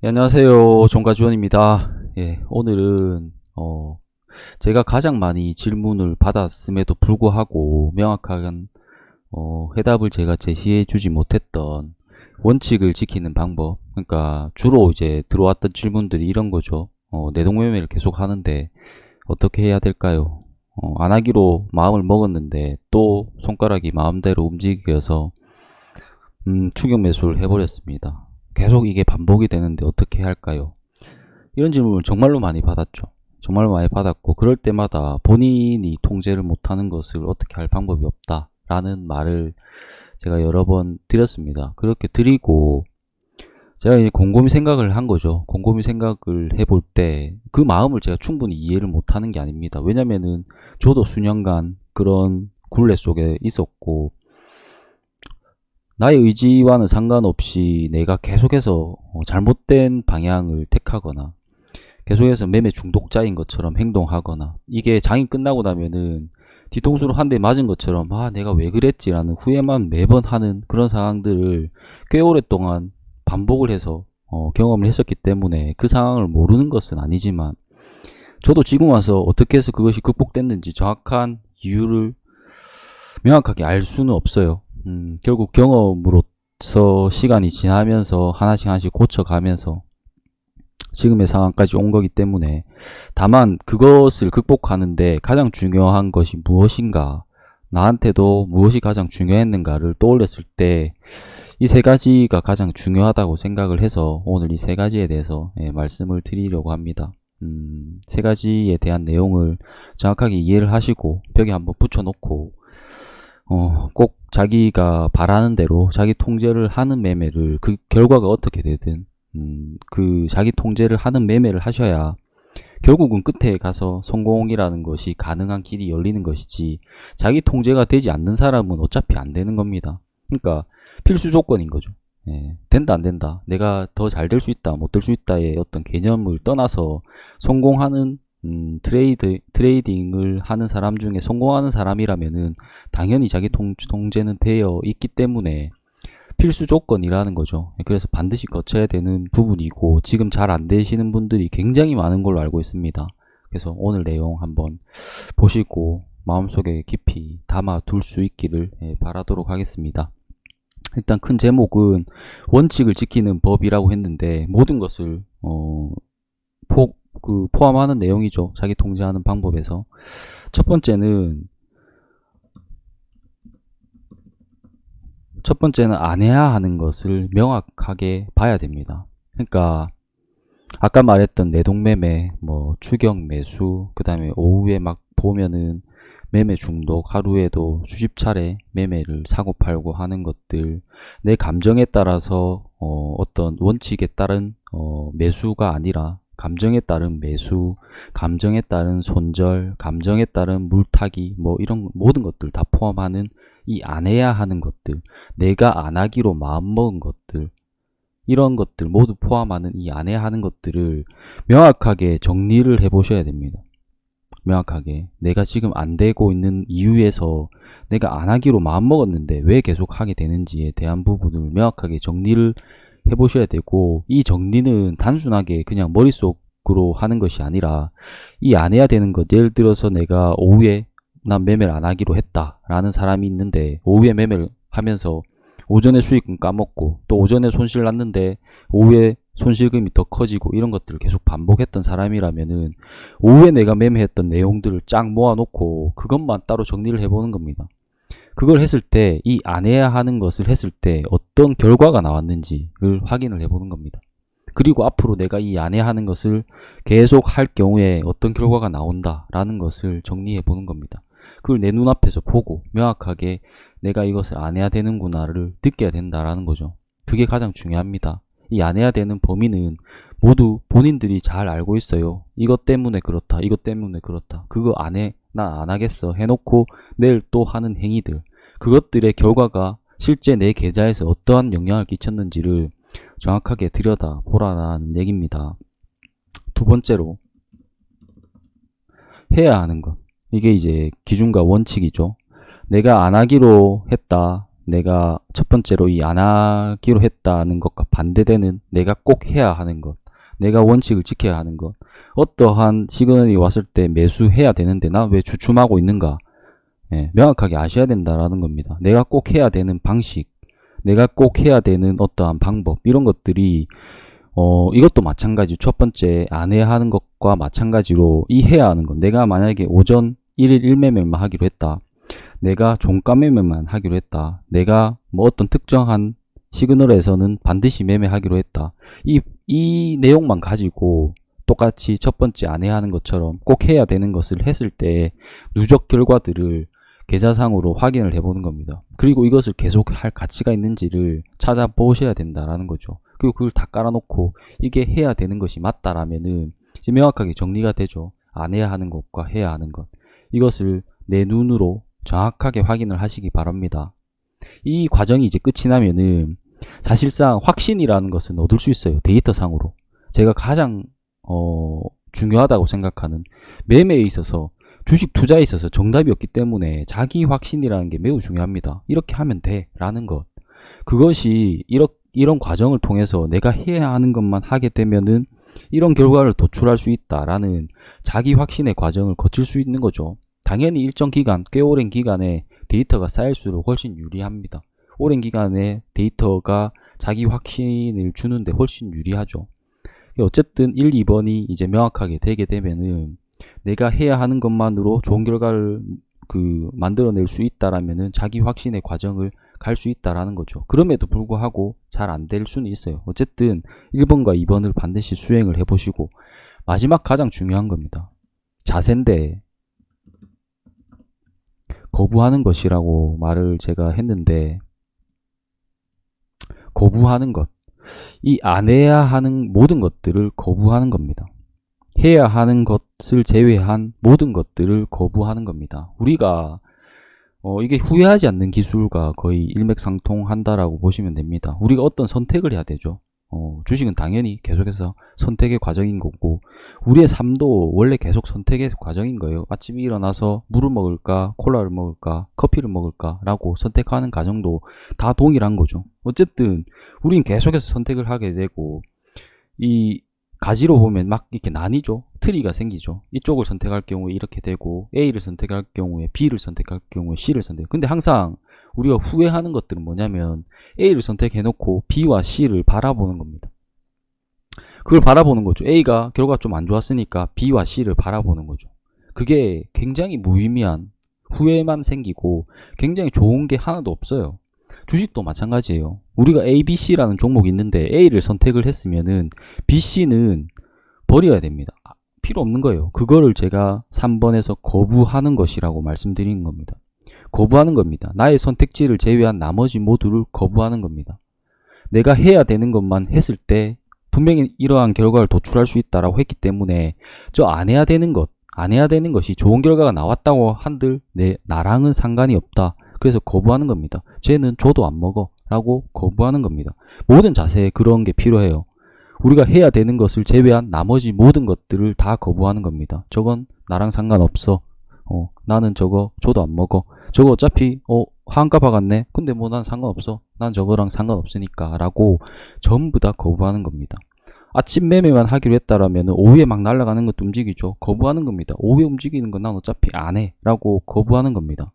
예, 안녕하세요. 종가주원입니다. 예, 오늘은 제가 가장 많이 질문을 받았음에도 불구하고 명확한 해답을 제가 제시해 주지 못했던 원칙을 지키는 방법, 그러니까 주로 이제 들어왔던 질문들이 이런 거죠. 내동매매를 계속 하는데 어떻게 해야 될까요? 안 하기로 마음을 먹었는데 또 손가락이 마음대로 움직여서 추격 매수를 해버렸습니다. 계속 이게 반복이 되는데 어떻게 해야 할까요? 이런 질문을 정말로 많이 받았죠. 정말로 많이 받았고, 그럴 때마다 본인이 통제를 못하는 것을 어떻게 할 방법이 없다라는 말을 제가 여러 번 드렸습니다. 그렇게 드리고 제가 이제 곰곰이 생각을 한 거죠. 곰곰이 생각을 해볼 때 그 마음을 제가 충분히 이해를 못하는 게 아닙니다. 왜냐면은 저도 수년간 그런 굴레 속에 있었고, 나의 의지와는 상관없이 내가 계속해서 잘못된 방향을 택하거나 계속해서 매매 중독자인 것처럼 행동하거나, 이게 장이 끝나고 나면은 뒤통수로 한 대 맞은 것처럼 내가 왜 그랬지라는 후회만 매번 하는 그런 상황들을 꽤 오랫동안 반복을 해서 경험을 했었기 때문에 그 상황을 모르는 것은 아니지만, 저도 지금 와서 어떻게 해서 그것이 극복됐는지 정확한 이유를 명확하게 알 수는 없어요. 결국 경험으로서 시간이 지나면서 하나씩 하나씩 고쳐가면서 지금의 상황까지 온 거기 때문에, 다만 그것을 극복하는데 가장 중요한 것이 무엇인가, 나한테도 무엇이 가장 중요했는가를 떠올렸을 때 이 세 가지가 가장 중요하다고 생각을 해서 오늘 이 세 가지에 대해서 말씀을 드리려고 합니다. 세 가지에 대한 내용을 정확하게 이해를 하시고 벽에 한번 붙여놓고 꼭 자기가 바라는 대로 자기 통제를 하는 매매를, 그 결과가 어떻게 되든 그 자기 통제를 하는 매매를 하셔야 결국은 끝에 가서 성공이라는 것이 가능한 길이 열리는 것이지, 자기 통제가 되지 않는 사람은 어차피 안 되는 겁니다. 그러니까 필수 조건인 거죠. 된다 안 된다, 내가 더 잘 될 수 있다 못 될 수 있다의 어떤 개념을 떠나서 성공하는 트레이딩을 하는 사람 중에 성공하는 사람이라면은 당연히 자기 통제는 되어 있기 때문에 필수 조건이라는 거죠. 그래서 반드시 거쳐야 되는 부분이고, 지금 잘 안 되시는 분들이 굉장히 많은 걸로 알고 있습니다. 그래서 오늘 내용 한번 보시고 마음속에 깊이 담아 둘 수 있기를 바라도록 하겠습니다. 일단 큰 제목은 원칙을 지키는 법이라고 했는데, 모든 것을 포함하는 내용이죠. 자기 통제하는 방법에서 첫 번째는 안 해야 하는 것을 명확하게 봐야 됩니다. 그러니까 아까 말했던 내동매매, 추격 매수, 그 다음에 오후에 막 보면은 매매 중독, 하루에도 수십 차례 매매를 사고 팔고 하는 것들, 내 감정에 따라서 어떤 원칙에 따른 매수가 아니라 감정에 따른 매수, 감정에 따른 손절, 감정에 따른 물타기, 이런 모든 것들 다 포함하는 이 안 해야 하는 것들, 내가 안 하기로 마음먹은 것들, 이런 것들 모두 포함하는 이 안 해야 하는 것들을 명확하게 정리를 해 보셔야 됩니다. 명확하게 내가 지금 안 되고 있는 이유에서 내가 안 하기로 마음먹었는데 왜 계속 하게 되는지에 대한 부분을 명확하게 정리를 해 보셔야 되고, 이 정리는 단순하게 그냥 머릿속으로 하는 것이 아니라 이 안 해야 되는 것, 예를 들어서 내가 오후에 난 매매를 안 하기로 했다 라는 사람이 있는데, 오후에 매매를 하면서 오전에 수익금 까먹고 또 오전에 손실 났는데 오후에 손실금이 더 커지고, 이런 것들을 계속 반복했던 사람이라면은 오후에 내가 매매했던 내용들을 쫙 모아놓고 그것만 따로 정리를 해보는 겁니다. 그걸 했을 때, 이 안 해야 하는 것을 했을 때 어떤 결과가 나왔는지를 확인을 해보는 겁니다. 그리고 앞으로 내가 이 안 해야 하는 것을 계속 할 경우에 어떤 결과가 나온다라는 것을 정리해 보는 겁니다. 그걸 내 눈앞에서 보고 명확하게 내가 이것을 안 해야 되는구나를 느껴야 된다라는 거죠. 그게 가장 중요합니다. 이 안 해야 되는 범위는 모두 본인들이 잘 알고 있어요. 이것 때문에 그렇다, 이것 때문에 그렇다, 그거 안 해, 나 안 하겠어 해놓고 내일 또 하는 행위들, 그것들의 결과가 실제 내 계좌에서 어떠한 영향을 끼쳤는지를 정확하게 들여다보라는 얘기입니다. 두 번째로 해야 하는 것, 이게 이제 기준과 원칙이죠. 내가 안 하기로 했다, 내가 첫 번째로 이 안 하기로 했다는 것과 반대되는 내가 꼭 해야 하는 것, 내가 원칙을 지켜야 하는 것, 어떠한 시그널이 왔을 때 매수해야 되는데 난 왜 주춤하고 있는가, 예, 명확하게 아셔야 된다라는 겁니다. 내가 꼭 해야 되는 방식, 내가 꼭 해야 되는 어떠한 방법, 이런 것들이 이것도 마찬가지. 첫 번째 안 해야 하는 것과 마찬가지로 이 해야 하는 것, 내가 만약에 오전 1일 1매매만 하기로 했다, 내가 종가 매매만 하기로 했다, 내가 뭐 어떤 특정한 시그널에서는 반드시 매매하기로 했다, 이 내용만 가지고 똑같이 첫 번째 안 해야 하는 것처럼 꼭 해야 되는 것을 했을 때 누적 결과들을 계좌상으로 확인을 해보는 겁니다. 그리고 이것을 계속 할 가치가 있는지를 찾아보셔야 된다라는 거죠. 그리고 그걸 다 깔아놓고 이게 해야 되는 것이 맞다라면은 이제 명확하게 정리가 되죠. 안 해야 하는 것과 해야 하는 것. 이것을 내 눈으로 정확하게 확인을 하시기 바랍니다. 이 과정이 이제 끝이 나면은 사실상 확신이라는 것은 얻을 수 있어요. 데이터상으로. 제가 가장 중요하다고 생각하는, 매매에 있어서, 주식 투자에 있어서 정답이 없기 때문에 자기 확신이라는 게 매우 중요합니다. 이렇게 하면 돼 라는 것, 그것이 이런 과정을 통해서 내가 해야 하는 것만 하게 되면은 이런 결과를 도출할 수 있다라는 자기 확신의 과정을 거칠 수 있는 거죠. 당연히 일정 기간, 꽤 오랜 기간에 데이터가 쌓일수록 훨씬 유리합니다. 오랜 기간에 데이터가 자기 확신을 주는데 훨씬 유리하죠. 어쨌든 1, 2번이 이제 명확하게 되게 되면은 내가 해야 하는 것만으로 좋은 결과를 만들어낼 수 있다라면은 자기 확신의 과정을 갈 수 있다라는 거죠. 그럼에도 불구하고 잘 안 될 수는 있어요. 어쨌든 1번과 2번을 반드시 수행을 해보시고, 마지막 가장 중요한 겁니다. 자세인데 거부하는 것이라고 말을 제가 했는데, 거부하는 것, 이 안 해야 하는 모든 것들을 거부하는 겁니다. 해야 하는 것을 제외한 모든 것들을 거부하는 겁니다. 우리가 이게 후회하지 않는 기술과 거의 일맥상통한다라고 보시면 됩니다. 우리가 어떤 선택을 해야 되죠. 주식은 당연히 계속해서 선택의 과정인 거고, 우리의 삶도 원래 계속 선택의 과정인 거예요. 아침에 일어나서 물을 먹을까, 콜라를 먹을까, 커피를 먹을까 라고 선택하는 과정도 다 동일한 거죠. 어쨌든 우리는 계속해서 선택을 하게 되고, 이 가지로 보면 막 이렇게 나뉘죠. 트리가 생기죠. 이쪽을 선택할 경우에 이렇게 되고, A를 선택할 경우에 B를 선택할 경우에 C를 선택. 근데 항상 우리가 후회하는 것들은 뭐냐면 A를 선택해 놓고 B와 C를 바라보는 겁니다. 그걸 바라보는 거죠. A가 결과가 좀 안 좋았으니까 B와 C를 바라보는 거죠. 그게 굉장히 무의미한 후회만 생기고 굉장히 좋은 게 하나도 없어요. 주식도 마찬가지예요. 우리가 A, B, C라는 종목이 있는데 A를 선택을 했으면은 B, C는 버려야 됩니다. 필요 없는 거예요. 그거를 제가 3번에서 거부하는 것이라고 말씀드린 겁니다. 거부하는 겁니다. 나의 선택지를 제외한 나머지 모두를 거부하는 겁니다. 내가 해야 되는 것만 했을 때 분명히 이러한 결과를 도출할 수 있다라고 했기 때문에 저 안 해야 되는 것, 안 해야 되는 것이 좋은 결과가 나왔다고 한들 나랑은 상관이 없다. 그래서 거부하는 겁니다. 쟤는 줘도 안 먹어 라고 거부하는 겁니다. 모든 자세에 그런 게 필요해요. 우리가 해야 되는 것을 제외한 나머지 모든 것들을 다 거부하는 겁니다. 저건 나랑 상관없어. 나는 저거 줘도 안 먹어. 저거 어차피 한가 박았네. 근데 뭐 난 상관없어. 난 저거랑 상관없으니까 라고 전부 다 거부하는 겁니다. 아침 매매만 하기로 했다라면 오후에 막 날아가는 것도 움직이죠. 거부하는 겁니다. 오후에 움직이는 건 난 어차피 안 해 라고 거부하는 겁니다.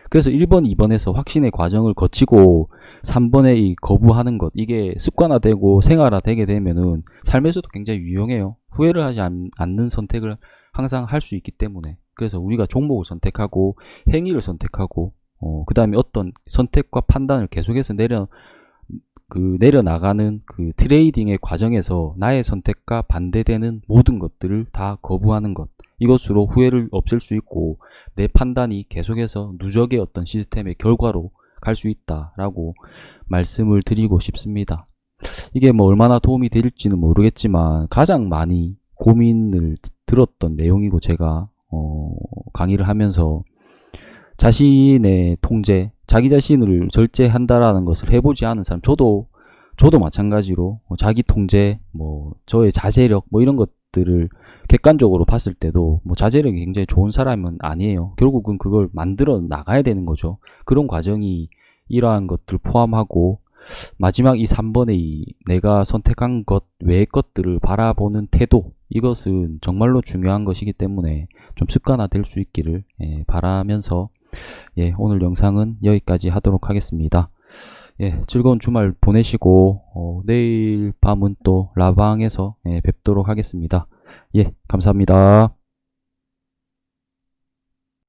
그래서 1번, 2번에서 확신의 과정을 거치고 3번에 이 거부하는 것, 이게 습관화되고 생활화되게 되면은 삶에서도 굉장히 유용해요. 후회를 하지 않는 선택을 항상 할 수 있기 때문에. 그래서 우리가 종목을 선택하고 행위를 선택하고 그 다음에 어떤 선택과 판단을 계속해서 내려나가는 그 트레이딩의 과정에서 나의 선택과 반대되는 모든 것들을 다 거부하는 것, 이것으로 후회를 없앨 수 있고 내 판단이 계속해서 누적의 어떤 시스템의 결과로 갈 수 있다라고 말씀을 드리고 싶습니다. 이게 뭐 얼마나 도움이 될지는 모르겠지만 가장 많이 고민을 들었던 내용이고, 제가 강의를 하면서 자신의 통제, 자기 자신을 절제한다라는 것을 해보지 않은 사람, 저도 마찬가지로 자기 통제, 저의 자제력, 이런 것들을 객관적으로 봤을 때도 자제력이 굉장히 좋은 사람은 아니에요. 결국은 그걸 만들어 나가야 되는 거죠. 그런 과정이 이러한 것들 포함하고 마지막 이 3번의 이 내가 선택한 것 외의 것들을 바라보는 태도, 이것은 정말로 중요한 것이기 때문에 좀 습관화될 수 있기를 바라면서 오늘 영상은 여기까지 하도록 하겠습니다. 즐거운 주말 보내시고 내일 밤은 또 라방에서 뵙도록 하겠습니다. 감사합니다.